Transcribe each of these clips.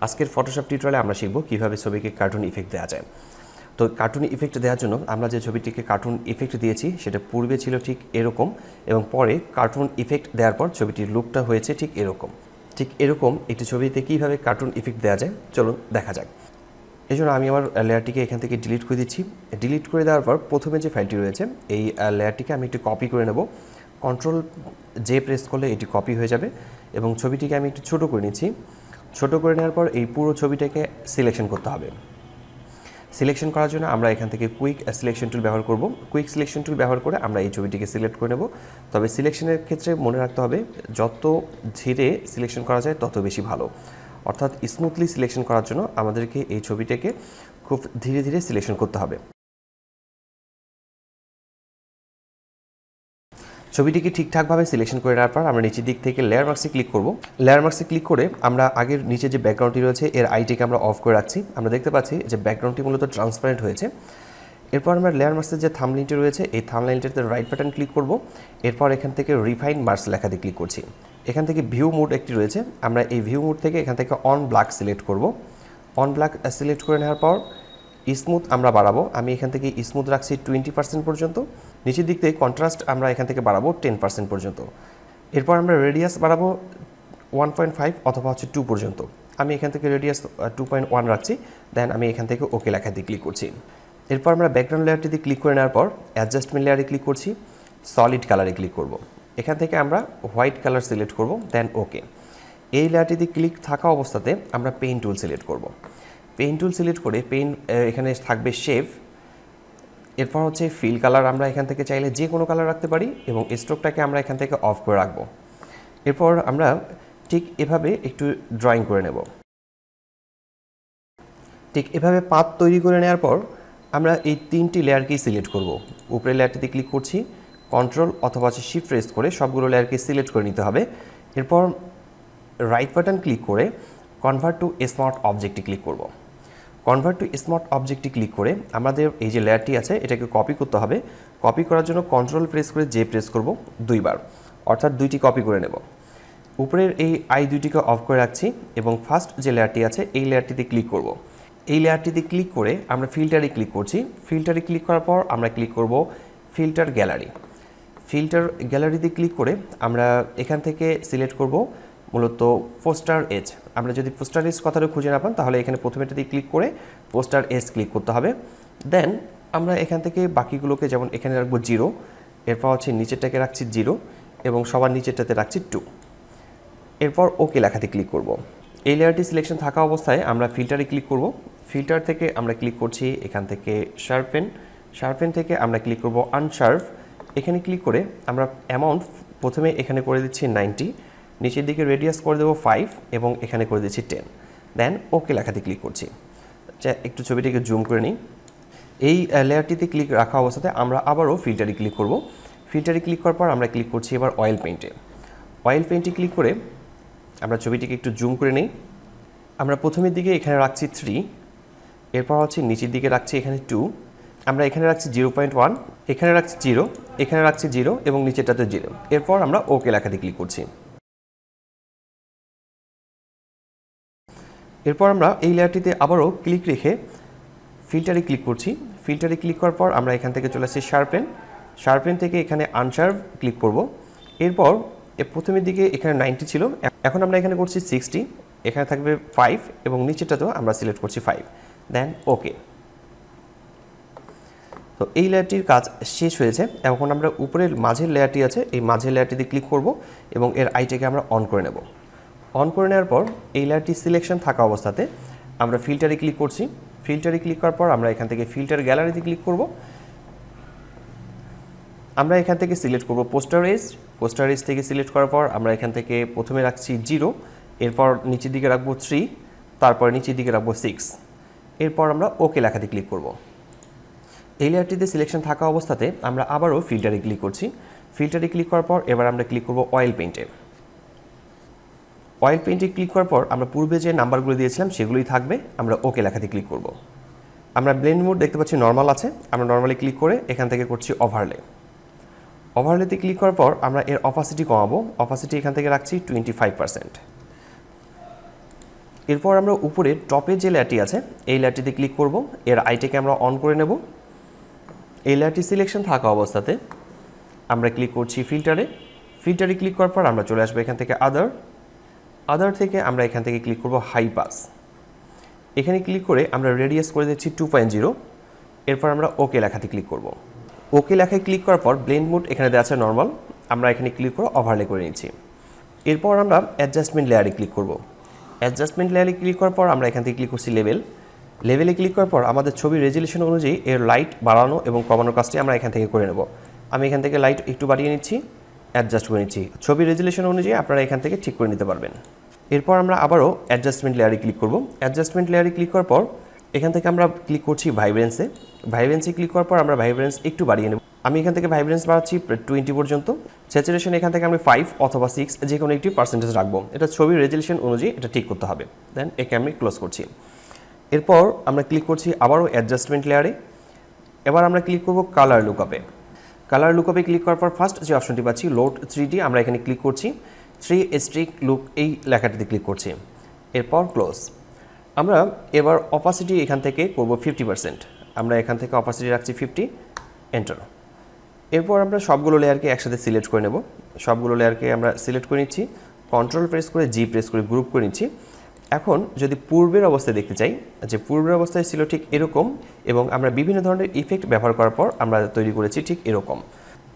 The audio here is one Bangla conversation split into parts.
আজকের ফটোশপ টিউটোরিয়ালে আমরা শিখব কিভাবে ছবিকে কার্টুন ইফেক্ট দেওয়া যায়। তো কার্টুন ইফেক্ট দেওয়ার জন্য আমরা যে ছবিটিকে কার্টুন ইফেক্ট দিয়েছি সেটা পূর্বে ছিল ঠিক এরকম এবং পরে কার্টুন ইফেক্ট দেওয়ার পর ছবিটির লুকটা হয়েছে ঠিক এরকম। ঠিক এরকম একটি ছবিতে কিভাবে কার্টুন ইফেক্ট দেওয়া যায় চলুন দেখা যাক। এই জন্য আমি আমার লেয়ারটিকে এখান থেকে ডিলিট করে দিচ্ছি। ডিলিট করে দেওয়ার পর প্রথমে যে ফাইলটি রয়েছে এই লেয়ারটিকে আমি একটু কপি করে নেব। কন্ট্রোল জে প্রেস করলে এটি কপি হয়ে যাবে এবং ছবিটিকে আমি একটু ছোটো করে নিচ্ছি। ছোটো করে নেওয়ার পর এই পুরো ছবিটাকে সিলেকশন করতে হবে। সিলেকশন করার জন্য আমরা এখান থেকে কুইক সিলেকশন টুল ব্যবহার করব। কুইক সিলেকশন টুল ব্যবহার করে আমরা এই ছবিটিকে সিলেক্ট করে নেব। তবে সিলেকশনের ক্ষেত্রে মনে রাখতে হবে যত ধীরে সিলেকশন করা যায় তত বেশি ভালো। অর্থাৎ স্মুথলি সিলেকশন করার জন্য আমাদেরকে এই ছবিটাকে খুব ধীরে ধীরে সিলেকশন করতে হবে। ছবিটিকে ঠিকঠাকভাবে সিলেকশন করে নেওয়ার পর আমরা নিচের দিক থেকে লেয়ার মার্কসে ক্লিক করব। লেয়ার মার্কসে ক্লিক করে আমরা আগের নিচে যে ব্যাকগ্রাউন্ডটি রয়েছে এর আইটিকে আমরা অফ করে রাখছি। আমরা দেখতে পাচ্ছি যে ব্যাকগ্রাউন্ডটি মূলত ট্রান্সপারেন্ট হয়েছে। এরপর আমরা লেয়ার মার্কসের যে থাম্বনেইলটি রয়েছে এই থাম্বনেইলটিতে রাইট বাটন ক্লিক করব। এরপর এখান থেকে রিফাইন মার্কস লেখাতে ক্লিক করছি। এখান থেকে ভিউ মোড একটি রয়েছে, আমরা এই ভিউ মোড থেকে এখান থেকে অন ব্ল্যাক সিলেক্ট করব। অন ব্ল্যাক সিলেক্ট করে নেওয়ার পর স্মুথ আমরা বাড়াবো। আমি এখান থেকে স্মুথ রাখছি 20% পর্যন্ত। নিচের দিক থেকে কন্ট্রাস্ট আমরা এখান থেকে বাড়াবো 10% পর্যন্ত। এরপর আমরা রেডিয়াস বাড়াবো 1.5 অথবা 2 পর্যন্ত। আমি এখান থেকে রেডিয়াস 2.1 রাখছি। দেন আমি এখান থেকে ওকে লেখাতে ক্লিক করছি। এরপর আমরা ব্যাকগ্রাউন্ড লেয়ারটিতে ক্লিক করে নেওয়ার পর অ্যাডজাস্টমেন্ট লেয়ারে ক্লিক করছি, সলিড কালারে ক্লিক করব। এখান থেকে আমরা হোয়াইট কালার সিলেক্ট করব, দেন ওকে। এই লেয়ারটিতে ক্লিক থাকা অবস্থাতে আমরা পেইন্ট টুল সিলেক্ট করব। পেইন্ট টুল সিলেক্ট করে এখানে থাকবে শেপ। এরপর হচ্ছে ফিল কালার, আমরা এখান থেকে চাইলে যে কোনো কালার রাখতে পারি এবং স্ট্রোকটাকে আমরা এখান থেকে অফ করে রাখবো। এরপর আমরা ঠিক এভাবে একটু ড্রয়িং করে নেব। ঠিক এভাবে পাত তৈরি করে নেওয়ার পর আমরা এই তিনটি লেয়ারকেই সিলেক্ট করব। উপরের লেয়ারটিতে ক্লিক করছি, কন্ট্রোল অথবা শিফট প্রেস করে সবগুলো লেয়ারকে সিলেক্ট করে নিতে হবে। এরপর রাইট বাটন ক্লিক করে কনভার্ট টু স্মার্ট অবজেক্টে ক্লিক করব। কনভার্ট টু স্মার্ট অবজেক্টে ক্লিক করে আমাদের এই যে লেয়ারটি আছে এটাকে কপি করতে হবে। কপি করার জন্য কন্ট্রোল প্রেস করে জে প্রেস করব দুইবার, অর্থাৎ দুইটি কপি করে নেব। উপরের এই আই দুইটিকে অফ করে রাখছি এবং ফার্স্ট যে লেয়ারটি আছে এই লেয়ারটিতে ক্লিক করব। এই লেয়ারটিতে ক্লিক করে আমরা ফিল্টারে ক্লিক করছি। ফিল্টারে ক্লিক করার পর আমরা ক্লিক করব ফিল্টার গ্যালারি। ফিল্টার গ্যালারিতে ক্লিক করে আমরা এখান থেকে সিলেক্ট করব মূলত পোস্টার এজ। আমরা যদি পোস্টার এজ কথাটা খুঁজে না পান তাহলে এখানে প্রথমেটাতে ক্লিক করে পোস্টার এজ ক্লিক করতে হবে। দেন আমরা এখান থেকে বাকিগুলোকে যেমন এখানে রাখবো 0, এরপর হচ্ছে নিচেরটাকে রাখছি 0 এবং সবার নিচেরটাতে রাখছি 2। এরপর ওকে লেখাতে ক্লিক করব। এই লেয়ারটি সিলেকশন থাকা অবস্থায় আমরা ফিল্টারে ক্লিক করব। ফিল্টার থেকে আমরা ক্লিক করছি এখান থেকে শার্পেন। শার্পেন থেকে আমরা ক্লিক করব আনশার্প। এখানে ক্লিক করে আমরা অ্যামাউন্ট প্রথমে এখানে করে দিচ্ছি 90, নিচের দিকে রেডিয়াস করে দেবো 5 এবং এখানে করে দিচ্ছি 10। দেন ওকে লেখাতে ক্লিক করছি। একটু ছবিটিকে জুম করে নিই। এই লেয়ারটিতে ক্লিক রাখা অবস্থাতে আমরা আবারও ফিল্টারে ক্লিক করব। ফিল্টারে ক্লিক করার পর আমরা ক্লিক করছি এবার অয়েল পেইন্টে। অয়েল পেইন্টে ক্লিক করে আমরা ছবিটিকে একটু জুম করে নিই। আমরা প্রথমের দিকে এখানে রাখছি 3, এরপর হচ্ছে নিচের দিকে রাখছি এখানে 2, আমরা এখানে রাখছি 0.1, এখানে রাখছি 0, এখানে রাখছি 0 এবং নিচেরটাতে 0। এরপর আমরা ওকে লেখাতে ক্লিক করছি। এরপর আমরা এই লেয়ারটিতে আবারও ক্লিক রেখে ফিল্টারে ক্লিক করছি। ফিল্টারে ক্লিক করার পর আমরা এখান থেকে চলে আসছি শার্পেন। শার্পেন থেকে এখানে আনশার্প ক্লিক করব। এরপর প্রথমের দিকে এখানে 90 ছিল, এখন আমরা এখানে করছি 60, এখানে থাকবে 5 এবং নিচেরটাতেও আমরা সিলেক্ট করছি 5। দেন ওকে। তো এই লেয়ারটির কাজ শেষ হয়েছে। এখন আমরা উপরের মাঝের লেয়ারটি আছে এই মাঝের লেয়ারটিতে ক্লিক করব এবং এর আইটাকে আমরা অন করে নেব। অন করে নেওয়ার পর এই লেয়ারটি সিলেকশন থাকা অবস্থাতে আমরা ফিল্টারে ক্লিক করছি। ফিল্টারে ক্লিক করার পর আমরা এখান থেকে ফিল্টার গ্যালারিতে ক্লিক করব। আমরা এখান থেকে সিলেক্ট করব পোস্টার এজ। পোস্টার এজ থেকে সিলেক্ট করার পর আমরা এখান থেকে প্রথমে রাখছি 0, এরপর নিচের দিকে রাখবো 3, তারপর নিচের দিকে রাখবো 6। এরপর আমরা ওকে লেখাতে ক্লিক করব। এই লেয়ারটিতে সিলেকশন থাকা অবস্থাতে আমরা আবারও ফিল্টারে ক্লিক করছি। ফিল্টারে ক্লিক করার পর এবার আমরা ক্লিক করব অয়েল পেইন্টে। অয়েল পেইন্টে ক্লিক করার পর আমরা পূর্বে যে নাম্বারগুলো দিয়েছিলাম সেগুলোই থাকবে। আমরা ওকে লেখাতে ক্লিক করব। আমরা ব্লেন্ড মোড দেখতে পাচ্ছি নর্মাল আছে, আমরা নর্মালি ক্লিক করে এখান থেকে করছি ওভারলে। ওভারলেতে ক্লিক করার পর আমরা এর অপাসিটি কমাবো। অপাসিটি এখান থেকে রাখছি 25%। এরপর আমরা উপরে টপে যে লেয়ারটি আছে এই লেয়ারটিতে ক্লিক করব, এর আইটিকে আমরা অন করে নেব। এই লেয়ারটি সিলেকশন থাকা অবস্থাতে আমরা ক্লিক করছি ফিল্টারে। ফিল্টারে ক্লিক করার পর আমরা চলে আসবো এখান থেকে আদার থেকে আমরা এখান থেকে ক্লিক করব হাই পাস। এখানে ক্লিক করে আমরা রেডিয়াস করে দিচ্ছি 2.0। এরপর আমরা ওকে লেখাতে ক্লিক করব। ওকে লেখায় ক্লিক করার পর ব্লেন্ড মোড এখানে দেওয়া আছে নর্মাল, আমরা এখানে ক্লিক করে ওভারলে করে নিচ্ছি। এরপর আমরা অ্যাডজাস্টমেন্ট লেয়ারে ক্লিক করব। অ্যাডজাস্টমেন্ট লেয়ারে ক্লিক করার পর আমরা এখান থেকে ক্লিক করছি লেভেলে ক্লিক করার পর আমাদের ছবির রেজুলেশন অনুযায়ী এর লাইট বাড়ানো এবং কমানোর কাজটি আমরা এখান থেকে করে নেব। আমি এখান থেকে লাইট একটু বাড়িয়ে নিচ্ছি, অ্যাডজাস্ট করে নিচ্ছি। ছবির রেজুলেশন অনুযায়ী আপনারা এখান থেকে ঠিক করে নিতে পারবেন। এরপর আমরা আবারও অ্যাডজাস্টমেন্ট লেয়ারে ক্লিক করব। অ্যাডজাস্টমেন্ট লেয়ারে ক্লিক করার পর এখান থেকে আমরা ক্লিক করছি ভাইব্রেন্সে ক্লিক করার পর আমরা ভাইব্রেন্স একটু বাড়িয়ে নেব। আমি এখান থেকে ভাইব্রেন্স বাড়াচ্ছি 20 পর্যন্ত। স্যাচুরেশন এখান থেকে আমি 5 অথবা 6 যে কোনো একটি পার্সেন্টেজ রাখবো। এটা ছবির রেজুলেশন অনুযায়ী এটা ঠিক করতে হবে। দেন একে আমি ক্লোজ করছি। এরপর আমরা ক্লিক করছি আবারও অ্যাডজাস্টমেন্ট লেয়ারে। এবার আমরা ক্লিক করব কালার লুকআপে ক্লিক করার পর ফার্স্ট যে অপশনটি পাচ্ছি লোড 3D, আমরা এখানে ক্লিক করছি। 3 স্ট্রিক লুক এই লেখাটিতে ক্লিক করছি। এরপর ক্লোজ। আমরা এবার অপাসিটি এখান থেকে করব 50%। আমরা এখান থেকে অপাসিটি রাখছি 50, এন্টার। এরপর আমরা সবগুলো লেয়ারকে একসাথে সিলেক্ট করে নেব। সবগুলো লেয়ারকে আমরা সিলেক্ট করে নিচ্ছি, কন্ট্রোল প্রেস করে জি প্রেস করে গ্রুপ করে নিচ্ছি। এখন যদি পূর্বের অবস্থায় দেখতে চাই যে পূর্বের অবস্থায় ছিল ঠিক এরকম এবং আমরা বিভিন্ন ধরনের ইফেক্ট ব্যবহার করার পর আমরা তৈরি করেছি ঠিক এরকম।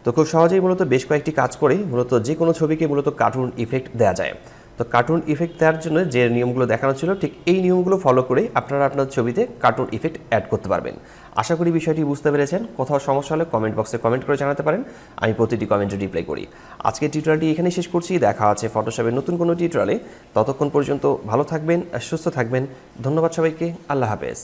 তো খুব সহজেই মূলত বেশ কয়েকটি কাজ করে মূলত যে কোনো ছবিকে মূলত কার্টুন ইফেক্ট দেওয়া যায়। তো কার্টুন ইফেক্ট দেওয়ার জন্য যে নিয়মগুলো দেখানো ছিল ঠিক এই নিয়মগুলো ফলো করে আপনারা আপনার ছবিতে কার্টুন ইফেক্ট অ্যাড করতে পারবেন। আশা করি বিষয়টি বুঝতে পেরেছেন। কোথাও সমস্যা হলে কমেন্ট বক্সে কমেন্ট করে জানাতে পারেন, আমি প্রতিটি কমেন্টে রিপ্লাই করি। আজকের টিউটোরিয়ালটি এখানেই শেষ করছি। দেখা আছে ফটোশপের নতুন কোনো টিউটোরিয়ালে। ততক্ষণ পর্যন্ত ভালো থাকবেন, সুস্থ থাকবেন। ধন্যবাদ সবাইকে। আল্লাহ হাফেজ।